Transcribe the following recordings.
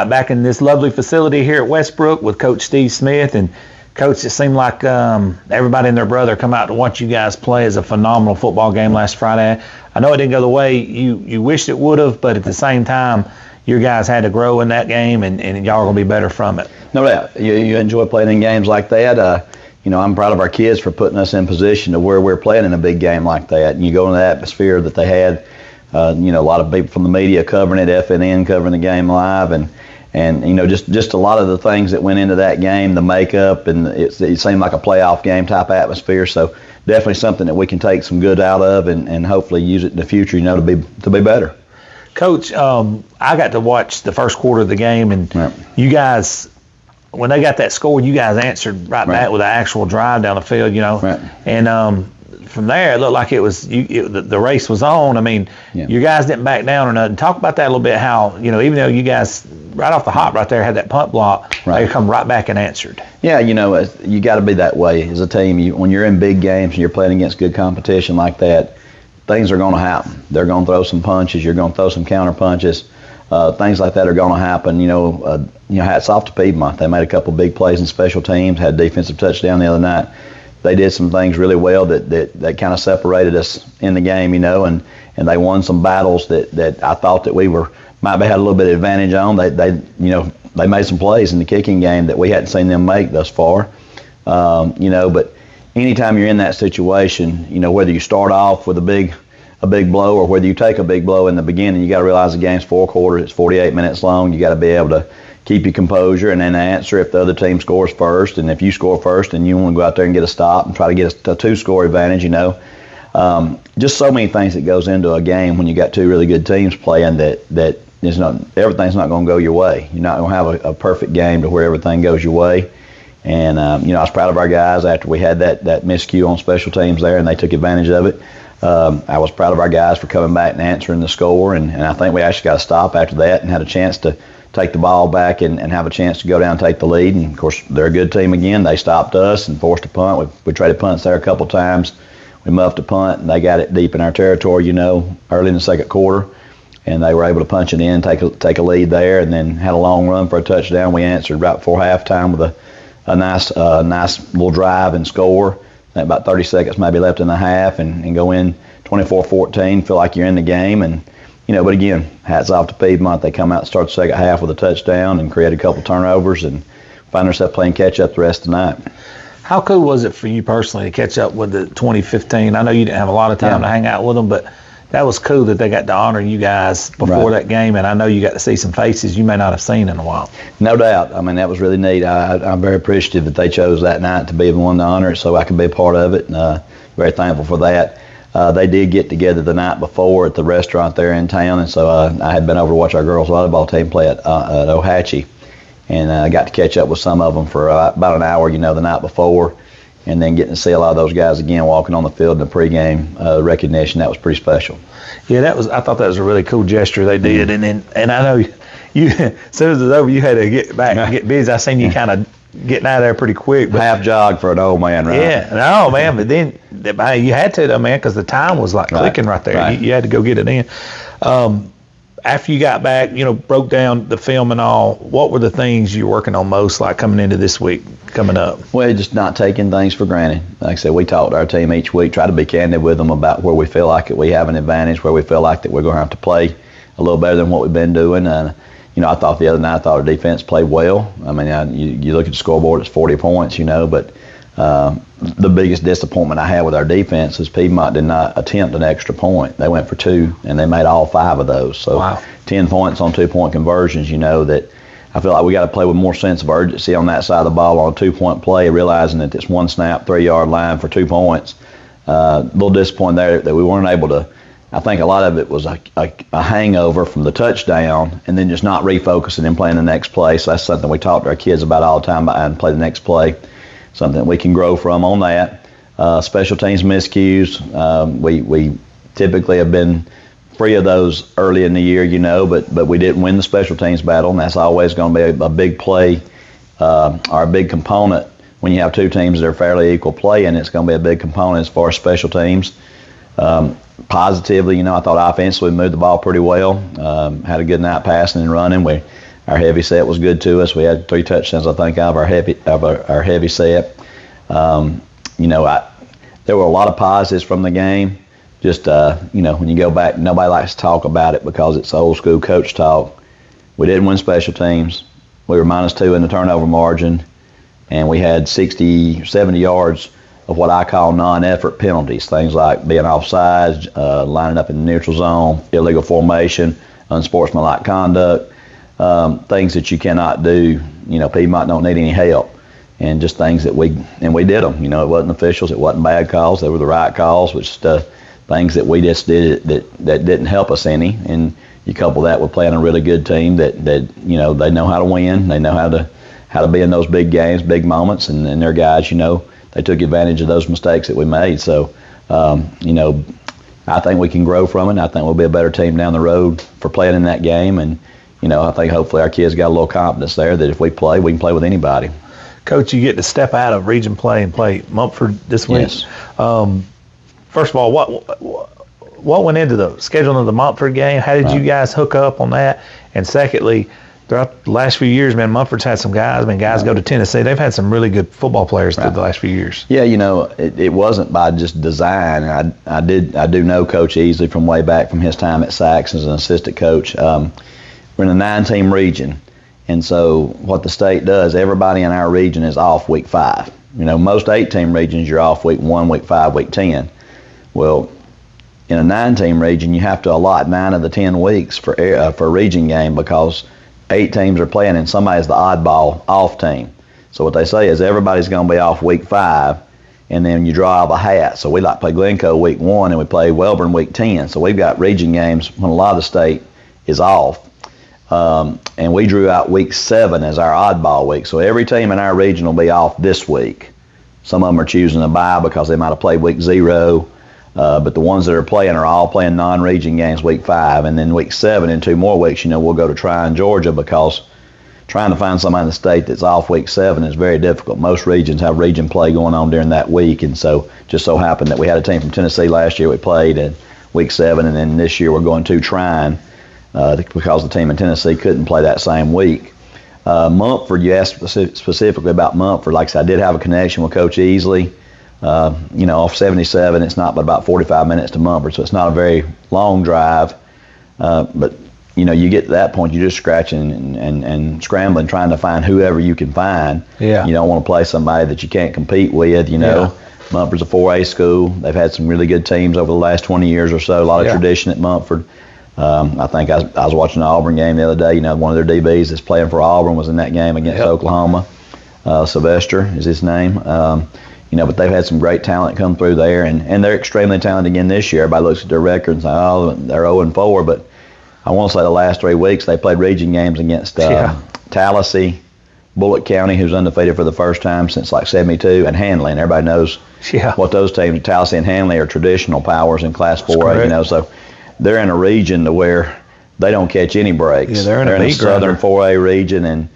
Back in this lovely facility here at Westbrook with Coach Steve Smith. And Coach, it seemed like everybody and their brother come out to watch you guys play as a phenomenal football game last Friday. I know it didn't go the way you wished it would have, but at the same time, your guys had to grow in that game, and y'all are going to be better from it. No doubt. You enjoy playing in games like that. I'm proud of our kids for putting us in position to where we're playing in a big game like that. And you go in the atmosphere that they had, a lot of people from the media covering it, FNN covering the game live, and just a lot of the things that went into that game, the makeup, and it seemed like a playoff game type atmosphere. So definitely something that we can take some good out of, and hopefully use it in the future, to be better. Coach, I got to watch the first quarter of the game, and you guys, when they got that score, you guys answered right back with an actual drive down the field, and from there, it looked like it was the race was on. I mean, your guys didn't back down or nothing. Talk about that a little bit. How even though you guys right off the hop right there had that punt block, they come right back and answered. Yeah, you got to be that way as a team. When you're in big games and you're playing against good competition like that, things are going to happen. They're going to throw some punches. You're going to throw some counter punches. Things like that are going to happen. Hats off to Piedmont. They made a couple big plays in special teams. Had a defensive touchdown the other night. They did some things really well that kind of separated us in the game, and they won some battles that I thought that we might have had a little bit of advantage on. They made some plays in the kicking game that we hadn't seen them make thus far. But anytime you're in that situation, whether you start off with a big blow or whether you take a big blow in the beginning, you got to realize the game's 4 quarters. It's 48 minutes long. You got to be able to keep your composure and then answer if the other team scores first. And if you score first, then you want to go out there and get a stop and try to get a 2-score advantage, Just so many things that goes into a game when you got 2 really good teams playing that is not, everything's not going to go your way. You're not going to have a perfect game to where everything goes your way. And, I was proud of our guys after we had that miscue on special teams there, and they took advantage of it. I was proud of our guys for coming back and answering the score, and I think we actually got a stop after that and had a chance to take the ball back and have a chance to go down and take the lead. And, of course, they're a good team again. They stopped us and forced a punt. We traded punts there a couple times. We muffed a punt, and they got it deep in our territory, early in the second quarter. And they were able to punch it in, take a lead there, and then had a long run for a touchdown. We answered right before halftime with a nice little drive and score. I think about 30 seconds maybe left in the half, and go in 24-14, feel like you're in the game. And, but again, hats off to Piedmont. They come out and start the second half with a touchdown and create a couple turnovers and find ourselves playing catch-up the rest of the night. How cool was it for you personally to catch up with the 2015? I know you didn't have a lot of time to hang out with them, but that was cool that they got to honor you guys before that game, and I know you got to see some faces you may not have seen in a while. No doubt. I mean, that was really neat. I'm very appreciative that they chose that night to be the one to honor it so I could be a part of it, and very thankful for that. They did get together the night before at the restaurant there in town, and so I had been over to watch our girls volleyball team play at Ohatchee, and I got to catch up with some of them for about an hour, the night before, and then getting to see a lot of those guys again walking on the field in the pregame recognition. That was pretty special. Yeah, I thought that was a really cool gesture they did, and I know you as soon as it was over, you had to get back and get busy. I seen you kind of getting out of there pretty quick. But half jog for an old man, right? Yeah, no, man, but then you had to, though, man, because the time was like clicking right there. Right. You had to go get it in. After you got back, broke down the film and all, what were the things you were working on most, like coming into this week, coming up? Well, just not taking things for granted. Like I said, we talk to our team each week, try to be candid with them about where we feel like we have an advantage, where we feel like that we're going to have to play a little better than what we've been doing. And, I thought the other night, our defense played well. I mean, you look at the scoreboard, it's 40 points, but the biggest disappointment I had with our defense is Piedmont did not attempt an extra point. They went for 2, and they made all 5 of those. So 10 points on 2-point conversions, that I feel like we got to play with more sense of urgency on that side of the ball on a 2-point play, realizing that it's one snap, 3-yard line for 2 points. A little disappointed there that we weren't able to. I think a lot of it was a hangover from the touchdown and then just not refocusing and playing the next play. So that's something we talk to our kids about all the time, and play the next play. something we can grow from on that. Special teams miscues, we typically have been free of those early in the year, but we didn't win the special teams battle, and that's always going to be a big play or a big component when you have two teams that are fairly equal play, and it's going to be a big component as far as special teams. Positively, I thought offensively we moved the ball pretty well. Had a good night passing and running. Our heavy set was good to us. We had 3 touchdowns, I think, out of our heavy set. There were a lot of positives from the game. Just, when you go back, nobody likes to talk about it because it's old school coach talk. We didn't win special teams. We were -2 in the turnover margin, and we had 60, 70 yards of what I call non-effort penalties, things like being offside, lining up in the neutral zone, illegal formation, unsportsmanlike conduct, things that you cannot do. Piedmont don't need any help, and just things that we did them. It wasn't officials, it wasn't bad calls, they were the right calls, which things that we just did that didn't help us any. And you couple that with playing a really good team that they know how to win, they know how to be in those big games, big moments, and their guys, they took advantage of those mistakes that we made. So, I think we can grow from it. I think we'll be a better team down the road for playing in that game. And, I think hopefully our kids got a little confidence there that if we play, we can play with anybody. Coach, you get to step out of region play and play Mumford this week. Yes. First of all, what went into the scheduling of the Mumford game? How did you guys hook up on that? And secondly, throughout the last few years, man, Mumford's had some guys. Guys go to Tennessee. They've had some really good football players through the last few years. Yeah, it wasn't by just design. I do know Coach Easley from way back from his time at Sax as an assistant coach. We're in a 9-team region, and so what the state does, everybody in our region is off week 5. Most 8-team regions you're off week 1, week 5, week 10. Well, in a 9-team region, you have to allot 9 of the 10 weeks for a region game because 8 teams are playing and somebody's the oddball off team. So what they say is everybody's going to be off week 5, and then you draw out of a hat. So we play Glencoe week 1 and we play Welborn week 10. So we've got region games when a lot of the state is off. And we drew out week 7 as our oddball week. So every team in our region will be off this week. Some of them are choosing a bye because they might have played week 0. But the ones that are playing are all playing non-region games week 5. And then week 7 in 2 more weeks, we'll go to Tryon, Georgia, because trying to find somebody in the state that's off week 7 is very difficult. Most regions have region play going on during that week. And so just so happened that we had a team from Tennessee last year we played in week 7. And then this year we're going to Tryon because the team in Tennessee couldn't play that same week. Mumford, you asked specifically about Mumford. Like I said, I did have a connection with Coach Easley. Off 77, it's not but about 45 minutes to Mumford, so it's not a very long drive. But, you get to that point, you're just scratching and scrambling, trying to find whoever you can find. Yeah. You don't want to play somebody that you can't compete with, Yeah. Mumford's a 4A school. They've had some really good teams over the last 20 years or so, a lot of tradition at Mumford. I think I was watching the Auburn game the other day. One of their DBs that's playing for Auburn was in that game against Oklahoma. Sylvester is his name. But they've had some great talent come through there, and they're extremely talented again this year. Everybody looks at their record and says, oh, they're 0-4, but I want to say the last 3 weeks they played region games against Tallahassee, Bullock County, who's undefeated for the first time since like 72, and Handley. And everybody knows what those teams, Tallahassee and Handley, are traditional powers in Class 4A. So they're in a region to where they don't catch any breaks. Yeah, they're in a southern 4A region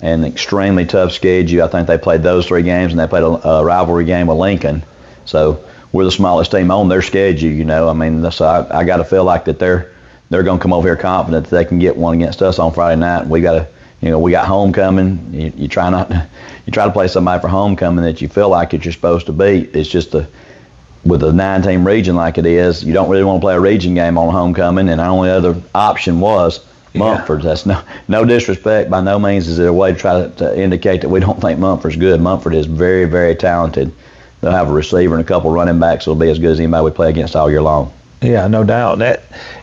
and extremely tough schedule. I think they played those 3 games, and they played a rivalry game with Lincoln. So we're the smallest team on their schedule, So I got to feel like that they're going to come over here confident that they can get one against us on Friday night. We got to, we got homecoming. You try to play somebody for homecoming that you feel like that you're supposed to beat. It's just with a 9-team region like it is, you don't really want to play a region game on homecoming, and our only other option was Mumford. That's no disrespect. By no means is it a way to try to indicate that we don't think Mumford's good. Mumford is very, very talented. They'll have a receiver and a couple running backs that'll be as good as anybody we play against all year long. Yeah, no doubt.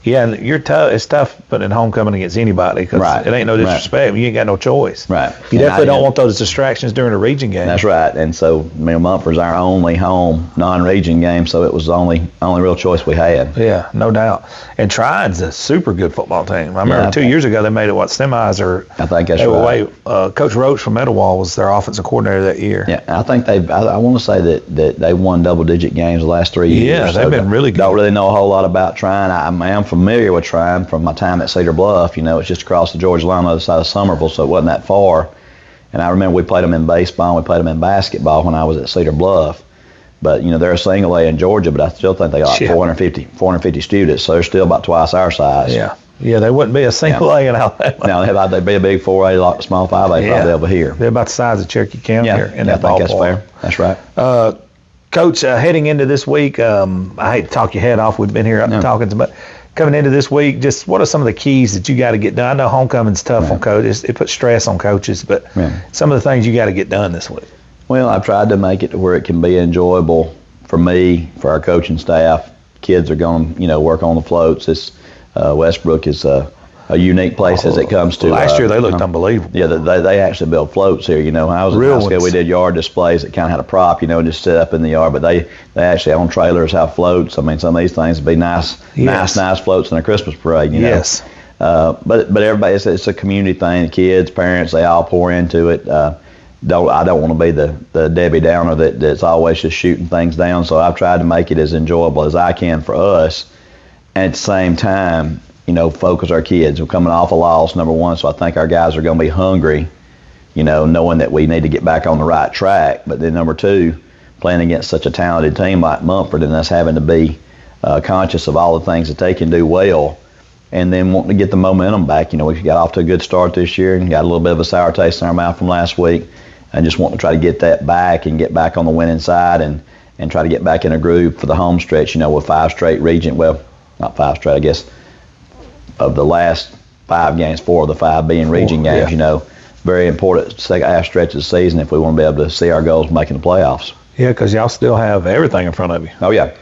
You're tough. It's tough putting homecoming against anybody because it ain't no disrespect. You ain't got no choice. Right. You definitely don't want those distractions during a region game. That's right. And so, Mumford's our only home non-region game, so it was the only real choice we had. Yeah, no doubt. And Trine's a super good football team. I remember 2 years ago they made it semis or I think that's right. Coach Roach from Etowah was their offensive coordinator that year. Yeah, I think I want to say that they won double-digit games the last 3 years. Yeah, they've been really good. Don't really know a whole lot about Trine. I am familiar with Trine from my time at Cedar Bluff. It's just across the Georgia line on the other side of Summerville, so it wasn't that far. And I remember we played them in baseball and we played them in basketball when I was at Cedar Bluff. But, they're a single A in Georgia, but I still think they got 450 students, so they're still about twice our size. Yeah. Yeah, they wouldn't be a single A in Alabama. No, they'd be a big 4A, like a small 5A probably over here. They're about the size of Cherokee County here in that ballpark. I think that's fair. That's right. Coach, heading into this week, I hate to talk your head off. We've been here talking, but coming into this week, just what are some of the keys that you got to get done? I know homecoming's tough on coaches. It puts stress on coaches, but some of the things you got to get done this week. Well, I've tried to make it to where it can be enjoyable for me, for our coaching staff. Kids are going to, work on the floats. Westbrook is a unique place as it comes to. Last year they looked unbelievable. Yeah, they actually build floats here. When I was in high school, we did yard displays that kind of had a prop, and just sit up in the yard. But they actually on trailers have floats. I mean, some of these things would be nice floats in a Christmas parade. Yes. But everybody, it's a community thing. Kids, parents, they all pour into it. I don't want to be the Debbie Downer that's always just shooting things down. So I've tried to make it as enjoyable as I can for us, and at the same time, focus our kids. We're coming off a loss, number one, so I think our guys are going to be hungry, knowing that we need to get back on the right track. But then number two, playing against such a talented team like Mumford and us having to be conscious of all the things that they can do well, and then wanting to get the momentum back. We got off to a good start this year and got a little bit of a sour taste in our mouth from last week, and just want to try to get that back and get back on the winning side and try to get back in a groove for the home stretch, with 5 straight region, well, not 5 straight, I guess, of the last 5 games, 4 of the 5 being region games, very important second half stretch of the season if we want to be able to see our goals making the playoffs. Yeah, because y'all still have everything in front of you. Oh, yeah.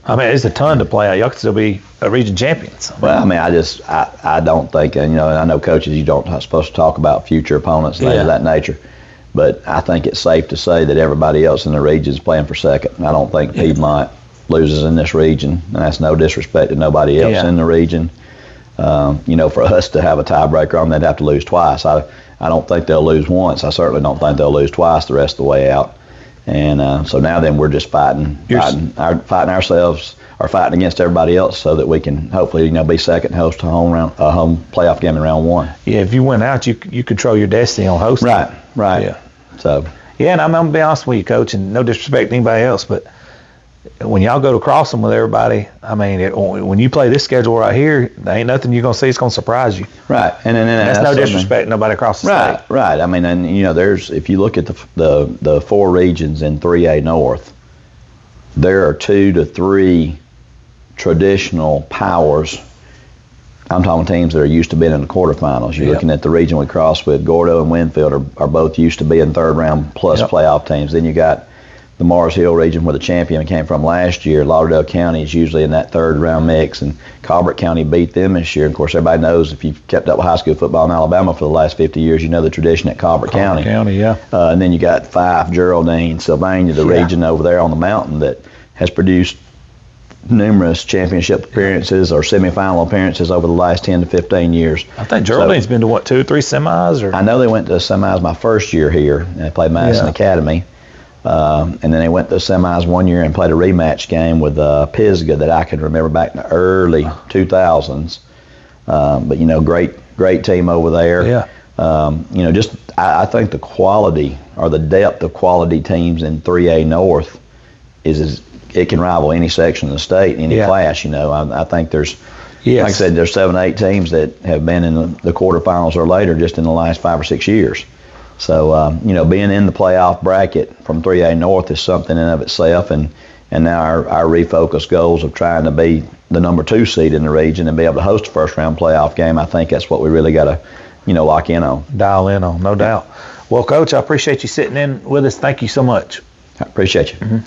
I mean, it's a ton to play out. Y'all could still be region champions. Well, I don't think, and I know coaches, you don't supposed to talk about future opponents and things of that nature, but I think it's safe to say that everybody else in the region is playing for second. I don't think Piedmont loses in this region, and that's no disrespect to nobody else in the region. For us to have a tiebreaker on, they'd have to lose twice. I don't think they'll lose once. I certainly don't think they'll lose twice the rest of the way out. And so now then we're just fighting ourselves or fighting against everybody else so that we can hopefully be second and host a home playoff game in round 1. Yeah, if you win out, you control your destiny on hosting. Right. Yeah. So. Yeah, and I'm gonna be honest with you, Coach, and no disrespect to anybody else, but when y'all go to cross them with everybody, I mean, when you play this schedule right here, there ain't nothing you're going to see that's going to surprise you. Right. And that's no disrespect, nobody across the state. Right. I mean, and, there's, if you look at the 4 regions in 3A North, there are 2 to 3 traditional powers. I'm talking teams that are used to being in the quarterfinals. You're looking at the region we cross with. Gordo and Winfield are both used to being third round plus playoff teams. Then you got the Mars Hill region where the champion came from last year. Lauderdale County is usually in that third round mix, and Colbert County beat them this year. Of course, everybody knows if you've kept up with high school football in Alabama for the last 50 years, you know the tradition at Colbert County. And then you got Fife, Geraldine, Sylvania, the region over there on the mountain that has produced numerous championship appearances or semifinal appearances over the last 10 to 15 years. I think Geraldine's been to 2 or 3 semis? Or? I know they went to semis my first year here, and they played Madison Academy. And then they went to the semis one year and played a rematch game with Pisgah that I can remember back in the early 2000s. But, great team over there. Yeah. I think the quality or the depth of quality teams in 3A North it can rival any section of the state, any class. I think there's, like I said, there's 7 or 8 teams that have been in the quarterfinals or later just in the last 5 or 6 years. So, being in the playoff bracket from 3A North is something in of itself, and now our refocused goals of trying to be the number 2 seed in the region and be able to host a first-round playoff game, I think that's what we really got to, lock in on. Dial in on, no doubt. Well, Coach, I appreciate you sitting in with us. Thank you so much. I appreciate you. Mm-hmm.